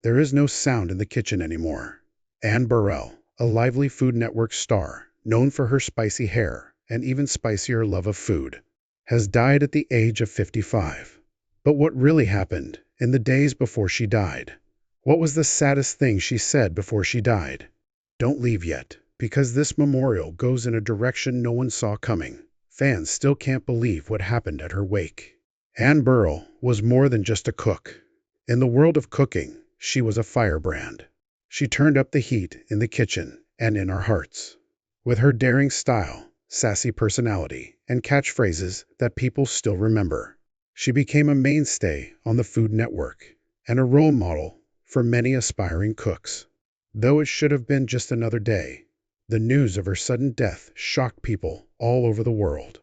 There is no sound in the kitchen anymore. Anne Burrell, a lively Food Network star, known for her spicy hair and even spicier love of food, has died at the age of 55. But what really happened in the days before she died? What was the saddest thing she said before she died? Don't leave yet, because this memorial goes in a direction no one saw coming. Fans still can't believe what happened at her wake. Anne Burrell was more than just a cook. In the world of cooking, she was a firebrand. She turned up the heat in the kitchen and in our hearts. With her daring style, sassy personality, and catchphrases that people still remember, she became a mainstay on the Food Network and a role model for many aspiring cooks. Though it should have been just another day, the news of her sudden death shocked people all over the world.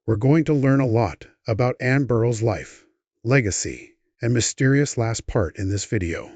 We're going to learn a lot about Anne Burrell's life, legacy, and mysterious last part in this video.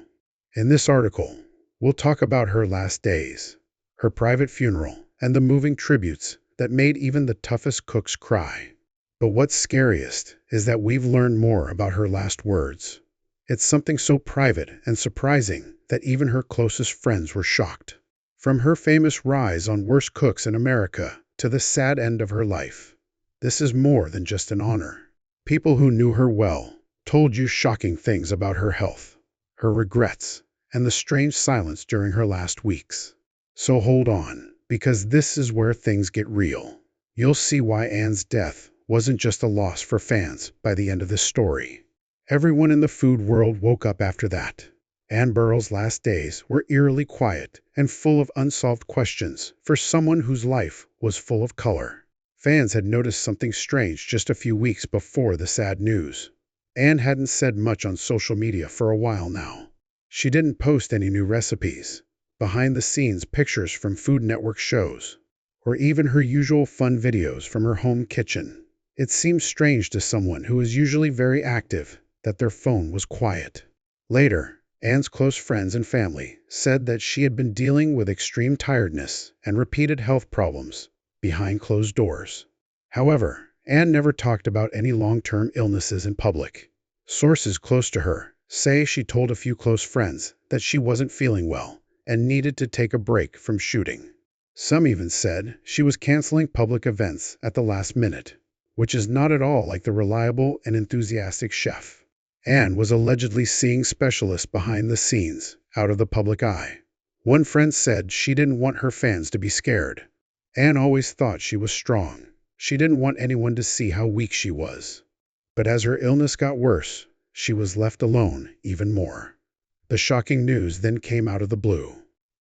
In this article, we'll talk about her last days, her private funeral, and the moving tributes that made even the toughest cooks cry. But what's scariest is that we've learned more about her last words. It's something so private and surprising that even her closest friends were shocked. From her famous rise on Worst Cooks in America to the sad end of her life, this is more than just an honor. People who knew her well told you shocking things about her health, her regrets, and the strange silence during her last weeks. So hold on, because this is where things get real. You'll see why Anne's death wasn't just a loss for fans by the end of this story. Everyone in the food world woke up after that. Anne Burrell's last days were eerily quiet and full of unsolved questions for someone whose life was full of color. Fans had noticed something strange just a few weeks before the sad news. Anne hadn't said much on social media for a while now. She didn't post any new recipes, behind-the-scenes pictures from Food Network shows, or even her usual fun videos from her home kitchen. It seemed strange to someone who is usually very active that their phone was quiet. Later, Anne's close friends and family said that she had been dealing with extreme tiredness and repeated health problems behind closed doors. However, Anne never talked about any long-term illnesses in public. Sources close to her say she told a few close friends that she wasn't feeling well and needed to take a break from shooting. Some even said she was canceling public events at the last minute, which is not at all like the reliable and enthusiastic chef. Anne was allegedly seeing specialists behind the scenes, out of the public eye. One friend said she didn't want her fans to be scared. Anne always thought she was strong. She didn't want anyone to see how weak she was. But as her illness got worse, she was left alone even more. The shocking news then came out of the blue.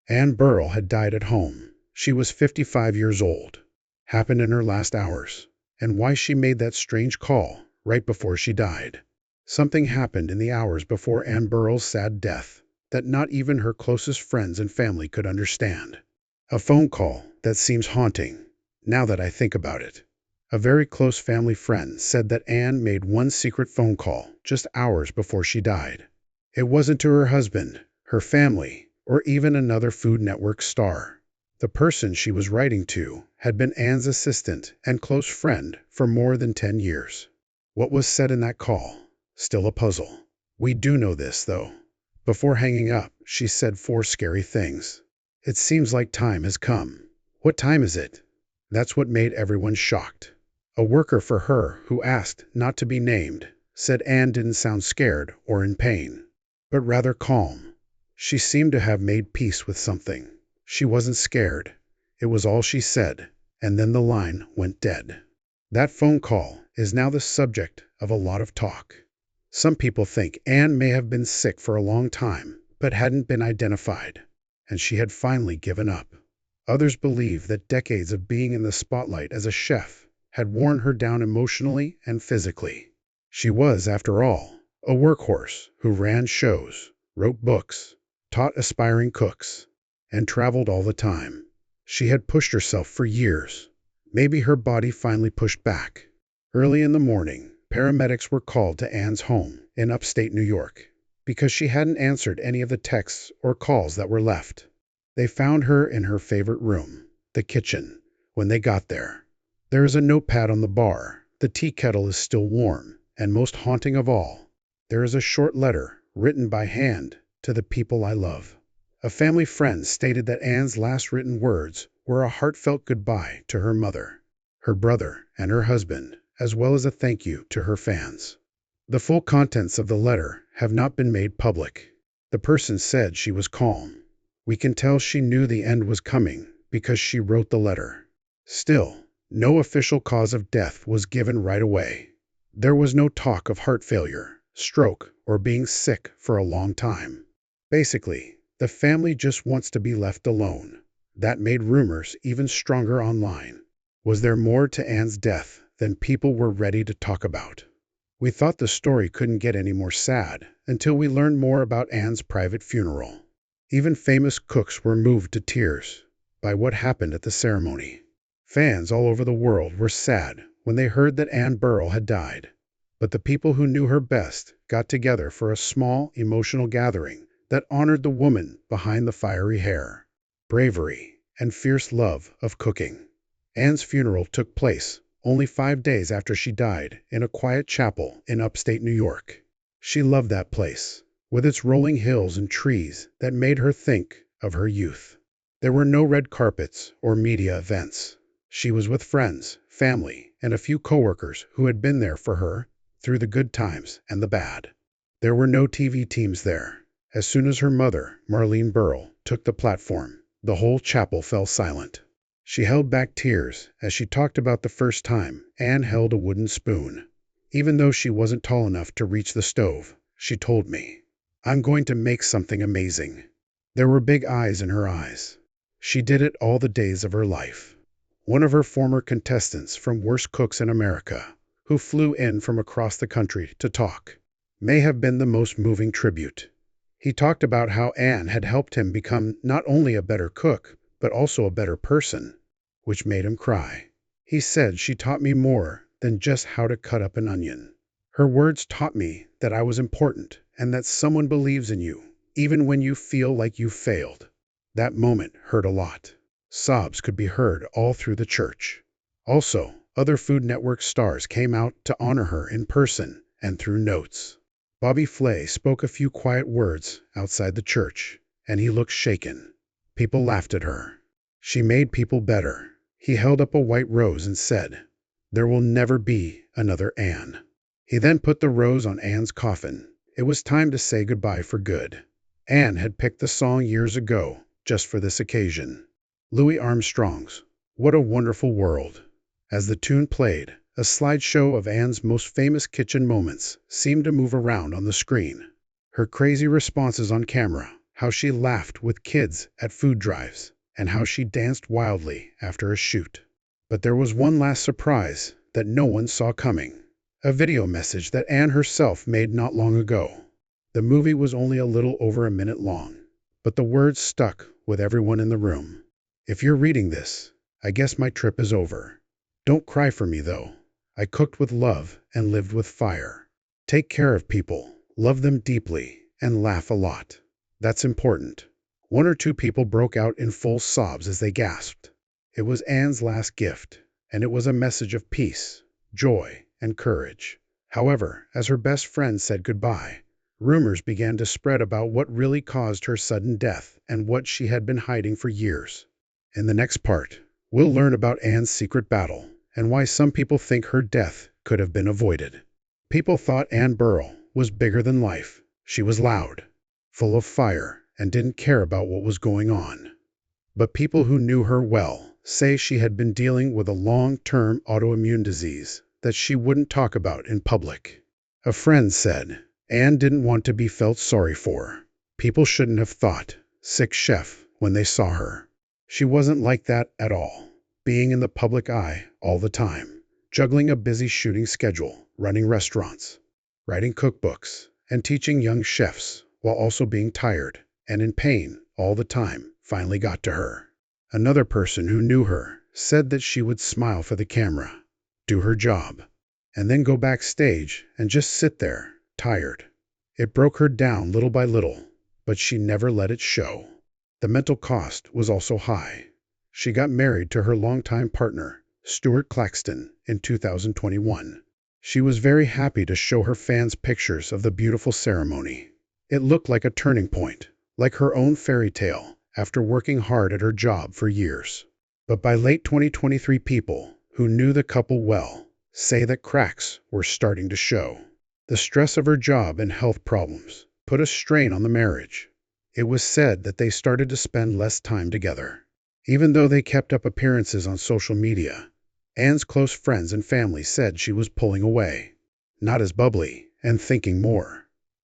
Anne Burrell had died at home. She was 55 years old. Happened in her last hours. And why she made that strange call right before she died. Something happened in the hours before Anne Burrell's sad death that not even her closest friends and family could understand. A phone call that seems haunting, now that I think about it. A very close family friend said that Anne made one secret phone call just hours before she died. It wasn't to her husband, her family, or even another Food Network star. The person she was writing to had been Anne's assistant and close friend for more than 10 years. What was said in that call? Still a puzzle. We do know this, though. Before hanging up, she said 4 scary things. It seems like time has come. What time is it? That's what made everyone shocked. A worker for her, who asked not to be named, said Anne didn't sound scared or in pain, but rather calm. She seemed to have made peace with something. She wasn't scared. It was all she said, and then the line went dead. That phone call is now the subject of a lot of talk. Some people think Anne may have been sick for a long time, but hadn't been identified, and she had finally given up. Others believe that decades of being in the spotlight as a chef had worn her down emotionally and physically. She was, after all, a workhorse who ran shows, wrote books, taught aspiring cooks, and traveled all the time. She had pushed herself for years. Maybe her body finally pushed back. Early in the morning, paramedics were called to Anne's home in upstate New York because she hadn't answered any of the texts or calls that were left. They found her in her favorite room, the kitchen. When they got there, there is a notepad on the bar. The tea kettle is still warm, and most haunting of all, there is a short letter written by hand to the people I love." A family friend stated that Anne's last written words were a heartfelt goodbye to her mother, her brother, and her husband, as well as a thank you to her fans. The full contents of the letter have not been made public. The person said she was calm. "We can tell she knew the end was coming because she wrote the letter." Still, no official cause of death was given right away. There was no talk of heart failure, stroke, or being sick for a long time. Basically, the family just wants to be left alone. That made rumors even stronger online. Was there more to Anne's death than people were ready to talk about? We thought the story couldn't get any more sad until we learned more about Anne's private funeral. Even famous cooks were moved to tears by what happened at the ceremony. Fans all over the world were sad when they heard that Anne Burrell had died. But the people who knew her best got together for a small, emotional gathering that honored the woman behind the fiery hair, bravery, and fierce love of cooking. Anne's funeral took place only 5 days after she died in a quiet chapel in upstate New York. She loved that place, with its rolling hills and trees that made her think of her youth. There were no red carpets or media events. She was with friends, family, and a few coworkers who had been there for her through the good times and the bad. There were no TV teams there. As soon as her mother, Marlene Burrell, took the platform, the whole chapel fell silent. She held back tears as she talked about the first time Anne held a wooden spoon. "Even though she wasn't tall enough to reach the stove, she told me, 'I'm going to make something amazing.'" There were big eyes in her eyes. She did it all the days of her life. One of her former contestants from Worst Cooks in America, who flew in from across the country to talk, may have been the most moving tribute. He talked about how Anne had helped him become not only a better cook, but also a better person, which made him cry. He said, "She taught me more than just how to cut up an onion. Her words taught me that I was important and that someone believes in you, even when you feel like you've failed." That moment hurt a lot. Sobs could be heard all through the church. Also, other Food Network stars came out to honor her in person and through notes. Bobby Flay spoke a few quiet words outside the church, and he looked shaken. People laughed at her. She made people better. He held up a white rose and said, "There will never be another Anne." He then put the rose on Anne's coffin. It was time to say goodbye for good. Anne had picked the song years ago just for this occasion. Louis Armstrong's "What a Wonderful World." As the tune played, a slideshow of Anne's most famous kitchen moments seemed to move around on the screen. Her crazy responses on camera, how she laughed with kids at food drives, and how she danced wildly after a shoot. But there was one last surprise that no one saw coming. A video message that Anne herself made not long ago. The movie was only a little over a minute long, but the words stuck with everyone in the room. "If you're reading this, I guess my trip is over. Don't cry for me, though. I cooked with love and lived with fire. Take care of people, love them deeply, and laugh a lot. That's important." One or two people broke out in full sobs as they gasped. It was Anne's last gift, and it was a message of peace, joy, and courage. However, as her best friend said goodbye, rumors began to spread about what really caused her sudden death and what she had been hiding for years. In the next part, we'll learn about Anne's secret battle and why some people think her death could have been avoided. People thought Anne Burrell was bigger than life. She was loud, full of fire, and didn't care about what was going on. But people who knew her well say she had been dealing with a long-term autoimmune disease that she wouldn't talk about in public. A friend said, "Anne didn't want to be felt sorry for. People shouldn't have thought sick chef when they saw her." She wasn't like that at all, being in the public eye all the time, juggling a busy shooting schedule, running restaurants, writing cookbooks, and teaching young chefs while also being tired and in pain all the time finally got to her. Another person who knew her said that she would smile for the camera, do her job, and then go backstage and just sit there, tired. It broke her down little by little, but she never let it show. The mental cost was also high. She got married to her longtime partner, Stuart Claxton, in 2021. She was very happy to show her fans pictures of the beautiful ceremony. It looked like a turning point, like her own fairy tale after working hard at her job for years. But by late 2023, people who knew the couple well say that cracks were starting to show. The stress of her job and health problems put a strain on the marriage. It was said that they started to spend less time together. Even though they kept up appearances on social media, Anne's close friends and family said she was pulling away, not as bubbly and thinking more.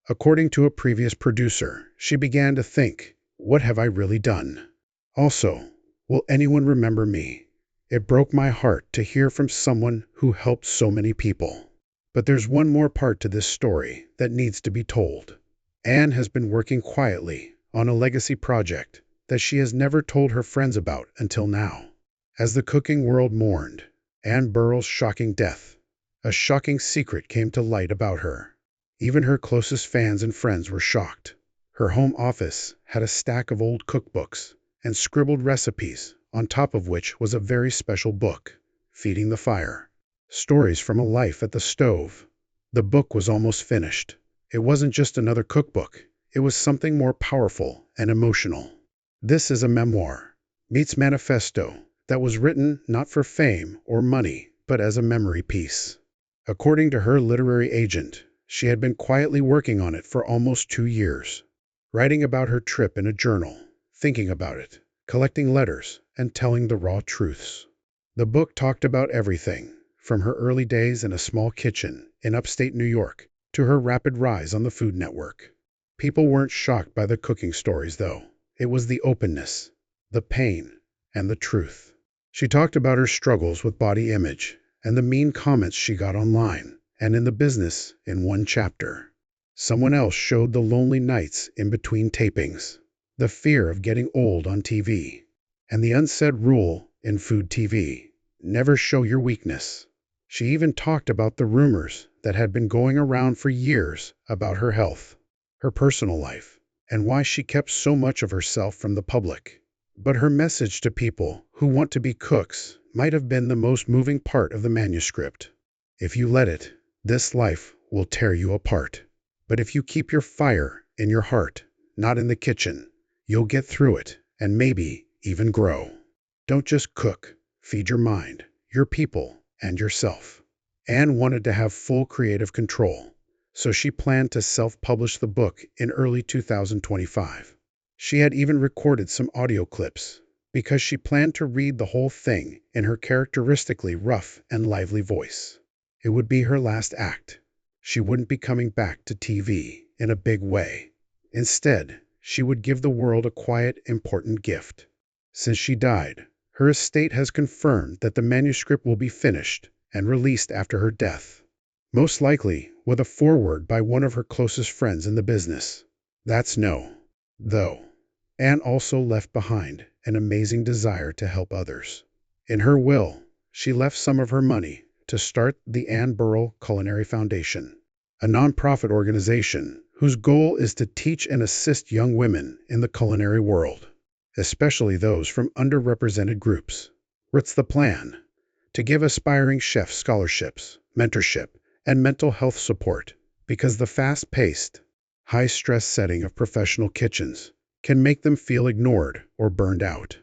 According to a previous producer, she began to think, "What have I really done? Also, will anyone remember me? It broke my heart to hear from someone who helped so many people." But there's one more part to this story that needs to be told. Anne has been working quietly on a legacy project that she has never told her friends about until now. As the cooking world mourned Anne Burrell's shocking death, a shocking secret came to light about her. Even her closest fans and friends were shocked. Her home office had a stack of old cookbooks and scribbled recipes, on top of which was a very special book, Feeding the Fire. Stories from a Life at the Stove. The book was almost finished. It wasn't just another cookbook. It was something more powerful and emotional. This is a memoir, meets manifesto, that was written not for fame or money, but as a memory piece. According to her literary agent, she had been quietly working on it for almost 2 years, writing about her trip in a journal, thinking about it, collecting letters, and telling the raw truths. The book talked about everything, from her early days in a small kitchen in upstate New York to her rapid rise on the Food Network. People weren't shocked by the cooking stories, though. It was the openness, the pain, and the truth. She talked about her struggles with body image and the mean comments she got online and in the business in one chapter. Someone else showed the lonely nights in between tapings, the fear of getting old on TV, and the unsaid rule in food TV: never show your weakness. She even talked about the rumors that had been going around for years about her health, her personal life, and why she kept so much of herself from the public. But her message to people who want to be cooks might have been the most moving part of the manuscript. If you let it, this life will tear you apart. But if you keep your fire in your heart, not in the kitchen, you'll get through it and maybe even grow. Don't just cook, feed your mind, your people, and yourself. Anne wanted to have full creative control, so she planned to self-publish the book in early 2025. She had even recorded some audio clips because she planned to read the whole thing in her characteristically rough and lively voice. It would be her last act. She wouldn't be coming back to TV in a big way. Instead, she would give the world a quiet, important gift. Since she died, her estate has confirmed that the manuscript will be finished and released after her death, most likely with a foreword by one of her closest friends in the business. That's no. Though, Anne also left behind an amazing desire to help others. In her will, she left some of her money to start the Anne Burrell Culinary Foundation, a nonprofit organization whose goal is to teach and assist young women in the culinary world, especially those from underrepresented groups. What's the plan? To give aspiring chefs scholarships, mentorship, and mental health support, because the fast-paced, high-stress setting of professional kitchens can make them feel ignored or burned out.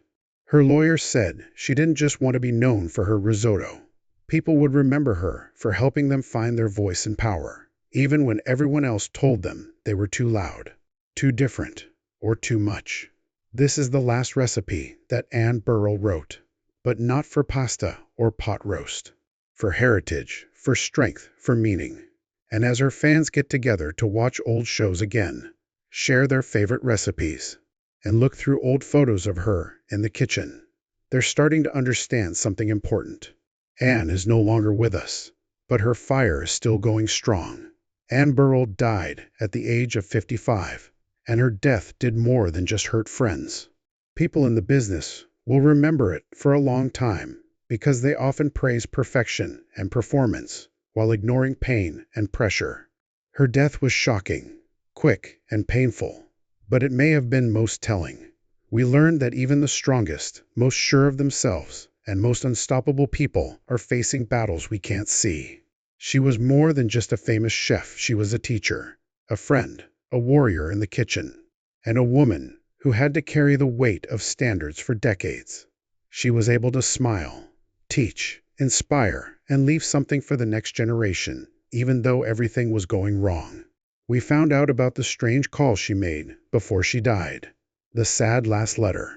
Her lawyer said she didn't just want to be known for her risotto. People would remember her for helping them find their voice and power, even when everyone else told them they were too loud, too different, or too much. This is the last recipe that Anne Burrell wrote, but not for pasta or pot roast. For heritage, for strength, for meaning. And as her fans get together to watch old shows again, share their favorite recipes, and look through old photos of her in the kitchen, they're starting to understand something important. Anne is no longer with us, but her fire is still going strong. Anne Burrell died at the age of 55, and her death did more than just hurt friends. People in the business will remember it for a long time because they often praise perfection and performance while ignoring pain and pressure. Her death was shocking, quick, and painful, but it may have been most telling. We learned that even the strongest, most sure of themselves, and most unstoppable people are facing battles we can't see. She was more than just a famous chef. She was a teacher, a friend, a warrior in the kitchen, and a woman who had to carry the weight of standards for decades. She was able to smile, teach, inspire, and leave something for the next generation, even though everything was going wrong. We found out about the strange call she made before she died, the sad last letter,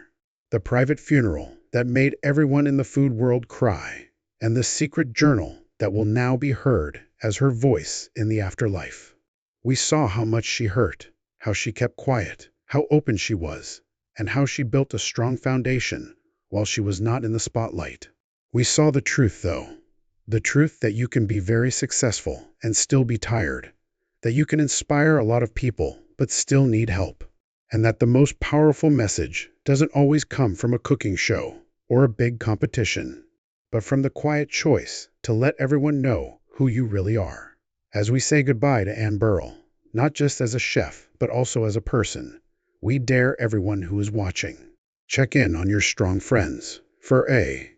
the private funeral that made everyone in the food world cry, and the secret journal that will now be heard as her voice in the afterlife. We saw how much she hurt, how she kept quiet, how open she was, and how she built a strong foundation while she was not in the spotlight. We saw the truth, though. The truth that you can be very successful and still be tired, that you can inspire a lot of people but still need help, and that the most powerful message doesn't always come from a cooking show or a big competition, but from the quiet choice to let everyone know who you really are. As we say goodbye to Anne Burrell, not just as a chef, but also as a person, we dare everyone who is watching. Check in on your strong friends for a